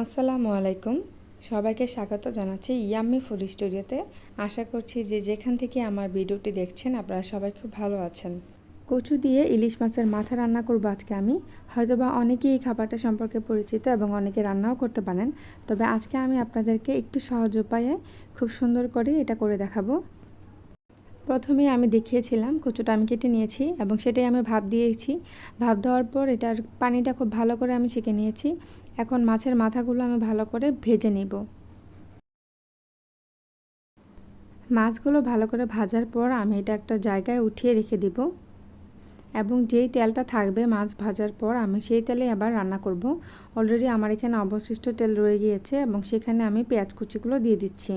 আসসালামু আলাইকুম, সবাইকে স্বাগত জানাচ্ছি ইয়াম্মি ফুড স্টুডিওতে। আশা করছি যে যেখান থেকে আমার ভিডিওটি দেখছেন আপনারা সবাই খুব ভালো আছেন। কচু দিয়ে ইলিশ মাছের মাথা রান্না করব আজকে আমি। হয়তোবা অনেকেই এই খাবারটা সম্পর্কে পরিচিত এবং অনেকে রান্নাও করতে পারেন, তবে আজকে আমি আপনাদেরকে একটু সহজ উপায়ে খুব সুন্দর করে এটা করে দেখাবো। প্রথমে আমি দেখিয়েছিলাম কচুটা আমি কেটে নিয়েছি এবং সেটাই আমি ভাপ দিয়েছি। ভাপ দেওয়ার পর এটার পানিটা খুব ভালো করে আমি ছেঁকে নিয়েছি। এখন মাছের মাথাগুলো আমি ভালো করে ভেজে নিব। মাছগুলো ভালো করে ভাজার পর আমি এটা একটা জায়গায় উঠিয়ে রেখে দিব এবং যেই তেলটা থাকবে মাছ ভাজার পর আমি সেই তেলে আবার রান্না করব। অলরেডি আমার এখানে অবশিষ্ট তেল রয়ে গিয়েছে এবং সেখানে আমি পেঁয়াজ কুচিগুলো দিয়ে দিচ্ছি।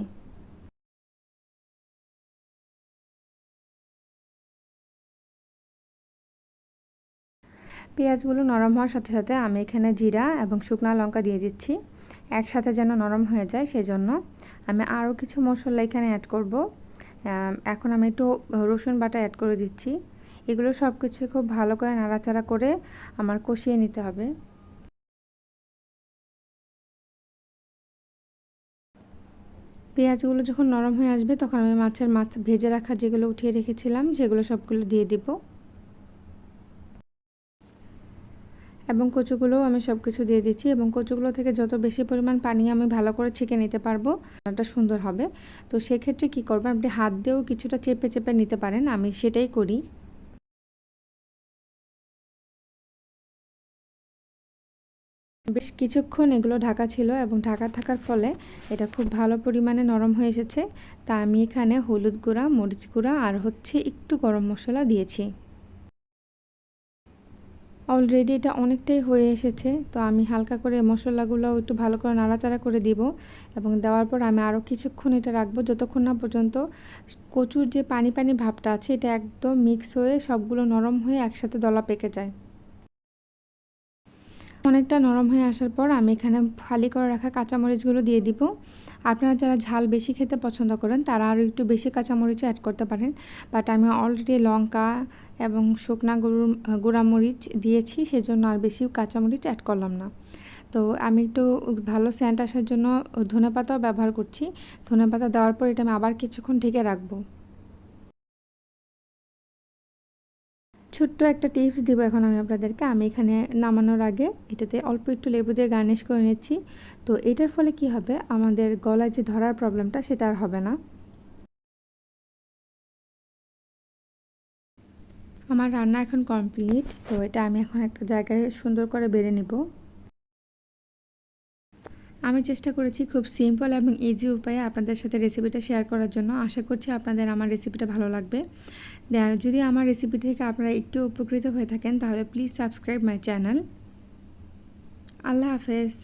পেঁয়াজগুলো নরম হওয়ার সাথে সাথে আমি এখানে জিরা এবং শুকনো লঙ্কা দিয়ে দিচ্ছি, একসাথে যেন নরম হয়ে যায় সেজন্য। আমি আরও কিছু মশলা এখানে অ্যাড করব। এখন আমি একটু রসুন বাটা অ্যাড করে দিচ্ছি। এগুলো সব কিছু খুব ভালো করে নাড়াচাড়া করে আমার কষিয়ে নিতে হবে। পেঁয়াজগুলো যখন নরম হয়ে আসবে তখন আমি মাছের মাথা ভেজে রাখা যেগুলো উঠিয়ে রেখেছিলাম সেগুলো সবগুলো দিয়ে দিব এবং কচুগুলোও আমি সব কিছু দিয়ে দিচ্ছি এবং কচুগুলো থেকে যত বেশি পরিমাণ পানি আমি ভালো করে ছেঁকে নিতে পারবো রান্নাটা সুন্দর হবে। তো সেক্ষেত্রে কী করবেন, আপনি হাত দিয়েও কিছুটা চেপে চেপে নিতে পারেন, আমি সেটাই করি। বেশ কিছুক্ষণ এগুলো ঢাকা ছিল এবং ঢাকা থাকার ফলে এটা খুব ভালো পরিমাণে নরম হয়ে এসেছে। তা আমি এখানে হলুদ গুঁড়া, মরিচ গুঁড়া আর একটু গরম মশলা দিয়েছি। অলরেডি এটা অনেকটাই হয়ে এসেছে, তো আমি হালকা করে মশলাগুলো একটু ভালো করে নাড়াচাড়া করে দিব এবং দেওয়ার পর আমি আরও কিছুক্ষণ এটা রাখবো, যতক্ষণ না পর্যন্ত কচুর যে পানি পানি ভাবটা আছে এটা একদম মিক্স হয়ে সবগুলো নরম হয়ে একসাথে দলা পেকে যায়। অনেকটা নরম হয়ে আসার পর আমি এখানে ফালি করে রাখা কাঁচামরিচগুলো দিয়ে দিব। আপনারা যারা ঝাল বেশি খেতে পছন্দ করেন তারা আরও একটু বেশি কাঁচামরিচও অ্যাড করতে পারেন, বাট আমি অলরেডি লঙ্কা এবং শুকনা গুঁড়ামরিচ দিয়েছি সেজন্য আর বেশি কাঁচামরিচ অ্যাড করলাম না। তো আমি একটু ভালো সেন্ট আসার জন্য ধনেপাতাও ব্যবহার করছি। ধনেপাতা দেওয়ার পর এটা আমি আবার কিছুক্ষণ ঢেকে রাখবো। ছোট্ট একটা টিপস দিব এখন আমি আপনাদেরকে। আমি এখানে নামানোর আগে এটাতে অল্প একটু লেবু দিয়ে গার্নিশ করে নিচ্ছি। তো এটার ফলে কি হবে, আমাদের গলায় যে ধরার প্রবলেমটা সেটা আর হবে না। আমার রান্না এখন কমপ্লিট। তো এটা আমি এখন একটা জায়গায় সুন্দর করে বেড়ে নিব। আমি চেষ্টা করেছি খুব সিম্পল এবং ইজি উপায়ে আপনাদের সাথে রেসিপিটা শেয়ার করার জন্য। আশা করছি আপনাদের আমার রেসিপিটা ভালো লাগবে। যদি আমার রেসিপি থেকে আপনারা একটু উপকৃত হয়ে থাকেন তাহলে প্লিজ সাবস্ক্রাইব মাই চ্যানেল। আল্লাহ হাফেজ।